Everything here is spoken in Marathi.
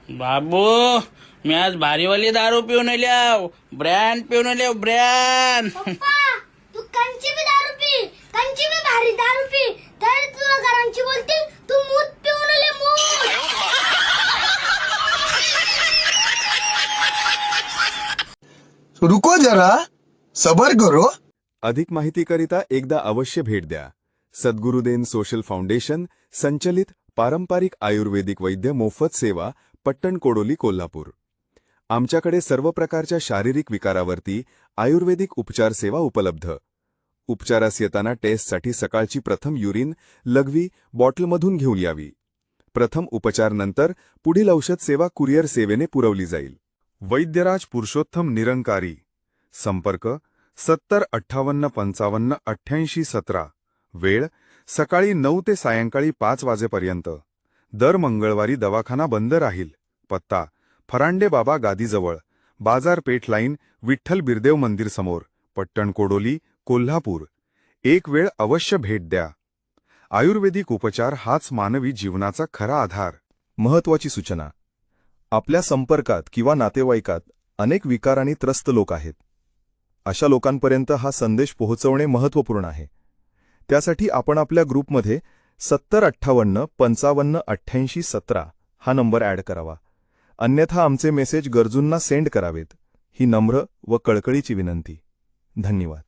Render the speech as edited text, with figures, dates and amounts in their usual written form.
बाबू मी आज भारीवाली दारू पिऊन आल्या, ब्रँड पिऊन आल्या, ब्रँड. पप्पा तू कंची भी दारू पी, कंची भी भारी दारू पी, तर तुला घरांची बोलतील तू मूत पिऊन आले मूत. रुको जरा, सबर करो. अधिक माहितीकरिता एकदा अवश्य भेट द्या. सद्गुरुदेन सोशल फाउंडेशन संचलित पारंपरिक आयुर्वेदिक वैद्य मोफत सेवा, पट्टण कोडोली, कोल्हापूर. आमच्याकडे सर्व प्रकारच्या शारीरिक विकारावरती आयुर्वेदिक उपचार सेवा उपलब्ध. उपचारास येताना टेस्टसाठी सकाळची प्रथम युरिन लघवी बॉटलमधून घेऊन यावी. प्रथम उपचार नंतर पुढील औषध सेवा कुरिअर सेवेने पुरवली जाईल. वैद्यराज पुरुषोत्तम निरंकारी. संपर्क 7058558817. वेळ सकाळी 9 ते सायंकाळी 5 वाजेपर्यंत. दर मंगळवारी दवाखाना बंद राहील. पत्ता फरांडे बाबा गादीजवळ, बाजारपेठ लाईन, विठ्ठल बिरदेव मंदिर समोर, पट्टण कोडोली, कोल्हापूर. एक वेळ अवश्य भेट द्या. आयुर्वेदिक उपचार हाच मानवी जीवनाचा खरा आधार. महत्त्वाची सूचना: आपल्या संपर्कात किंवा नातेवाईकात अनेक विकारांनी त्रस्त लोक आहेत. अशा लोकांपर्यंत हा संदेश पोहोचवणे महत्त्वपूर्ण आहे. त्यासाठी आपण आपल्या ग्रुपमध्ये 7058558817 हा नंबर ॲड करावा. अन्यथा आमचे मेसेज गरजूंना सेंड करावेत. ही नम्र व कळकळीची विनंती. धन्यवाद.